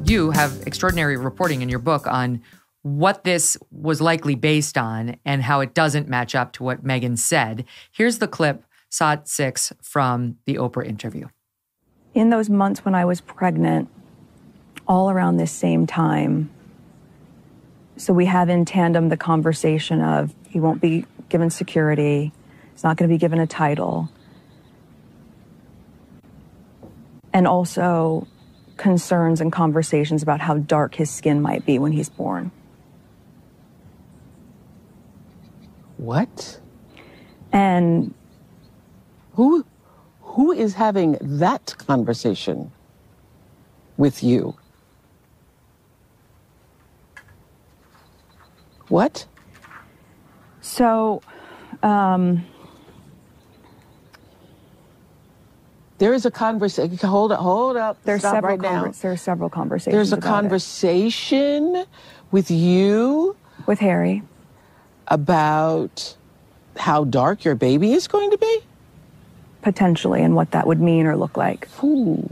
You have extraordinary reporting in your book on what this was likely based on and how it doesn't match up to what Megyn said. Here's the clip, SOT 6, from the Oprah interview. In those months when I was pregnant, all around this same time, so we have in tandem the conversation of he won't be given security, he's not going to be given a title, and also concerns and conversations about how dark his skin might be when he's born. What? And who is having that conversation with you? What? So, there is a conversation. Hold up. There are several conversations. There's a conversation with you, with Harry, about how dark your baby is going to be? Potentially, and what that would mean or look like. Ooh.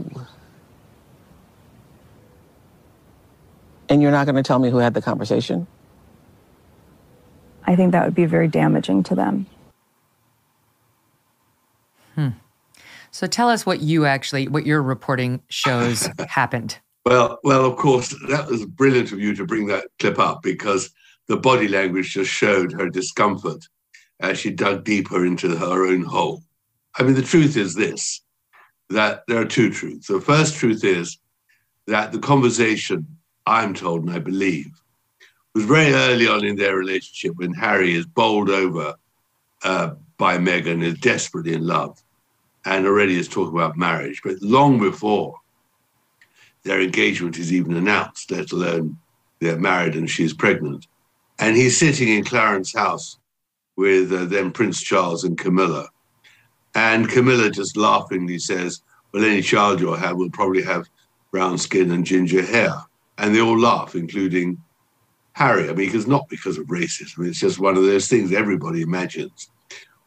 And you're not going to tell me who had the conversation? I think that would be very damaging to them. So tell us what your reporting shows happened. Well, of course, that was brilliant of you to bring that clip up, because the body language just showed her discomfort as she dug deeper into her own hole. I mean, the truth is this, that there are two truths. The first truth is that the conversation, I'm told and I believe, was very early on in their relationship when Harry is bowled over by Meghan, is desperately in love, and already is talking about marriage. But long before their engagement is even announced, let alone they're married and she's pregnant. And he's sitting in Clarence's house with then Prince Charles and Camilla. And Camilla just laughingly says, well, any child you'll have will probably have brown skin and ginger hair. And they all laugh, including Harry. I mean, not because of racism. It's just one of those things everybody imagines.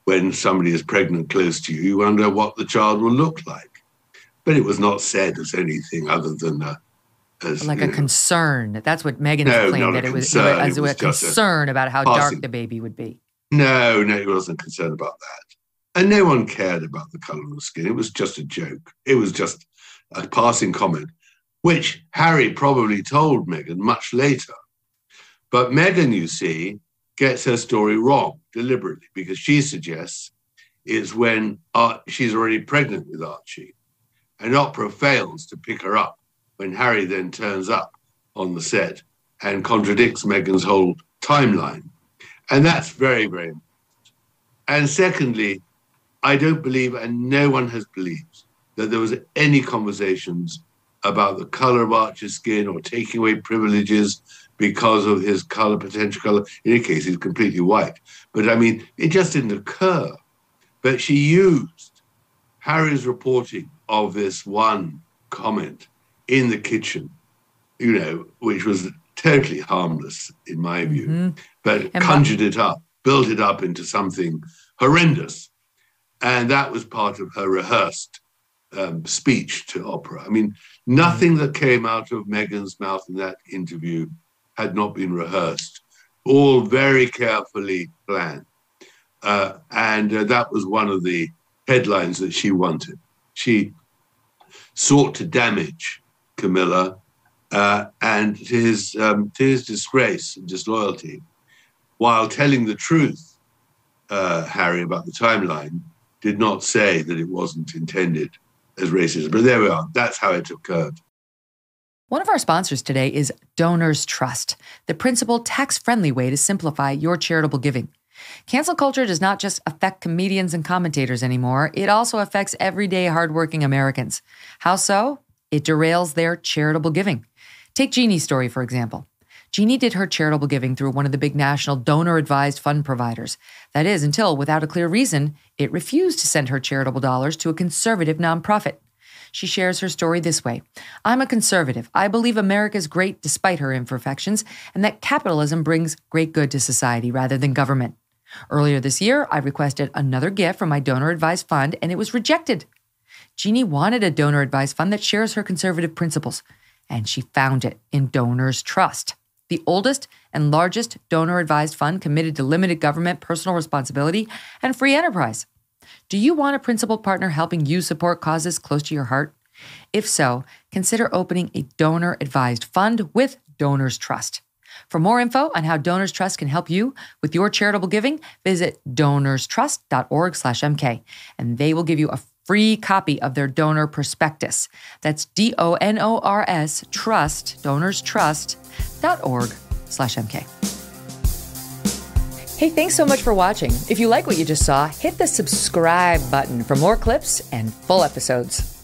When somebody is pregnant close to you, you wonder what the child will look like. But it was not said as anything other than a concern. That's what Megyn claimed, that it was a concern about how dark the baby would be. No, he wasn't concerned about that. And no one cared about the colour of the skin. It was just a joke. It was just a passing comment, which Harry probably told Megyn much later. But Megyn, you see, gets her story wrong deliberately, because she suggests it's when she's already pregnant with Archie, and Oprah fails to pick her up when Harry then turns up on the set and contradicts Meghan's whole timeline. And that's very, very important. And secondly, I don't believe, and no one has believed, that there was any conversations about the colour of Archie's skin or taking away privileges because of his colour, potential colour. In any case, he's completely white. But I mean, it just didn't occur. But she used Harry's reporting of this one comment in the kitchen, which was totally harmless in my view, but conjured it up, built it up into something horrendous. And that was part of her rehearsed speech to Oprah. I mean, nothing that came out of Meghan's mouth in that interview had not been rehearsed, all very carefully planned. And that was one of the headlines that she wanted. She sought to damage Camilla and to his disgrace and disloyalty, while telling the truth, Harry, about the timeline, did not say that it wasn't intended as racism. But there we are. That's how it occurred. One of our sponsors today is Donors Trust, the principled, tax-friendly way to simplify your charitable giving. Cancel culture does not just affect comedians and commentators anymore. It also affects everyday hardworking Americans. How so? It derails their charitable giving. Take Jeannie's story, for example. Jeannie did her charitable giving through one of the big national donor-advised fund providers. That is, until, without a clear reason, it refused to send her charitable dollars to a conservative nonprofit. She shares her story this way. I'm a conservative. I believe America is great despite her imperfections, and that capitalism brings great good to society rather than government. Earlier this year, I requested another gift from my donor-advised fund, and it was rejected. Jeannie wanted a donor-advised fund that shares her conservative principles. And she found it in Donors Trust, the oldest and largest donor-advised fund committed to limited government, personal responsibility, and free enterprise. Do you want a principal partner helping you support causes close to your heart? If so, consider opening a donor-advised fund with Donors Trust. For more info on how Donors Trust can help you with your charitable giving, visit donorstrust.org/MK, and they will give you a free copy of their donor prospectus. That's DONORS Trust, donorstrust.org/MK. Hey, thanks so much for watching. If you like what you just saw, hit the subscribe button for more clips and full episodes.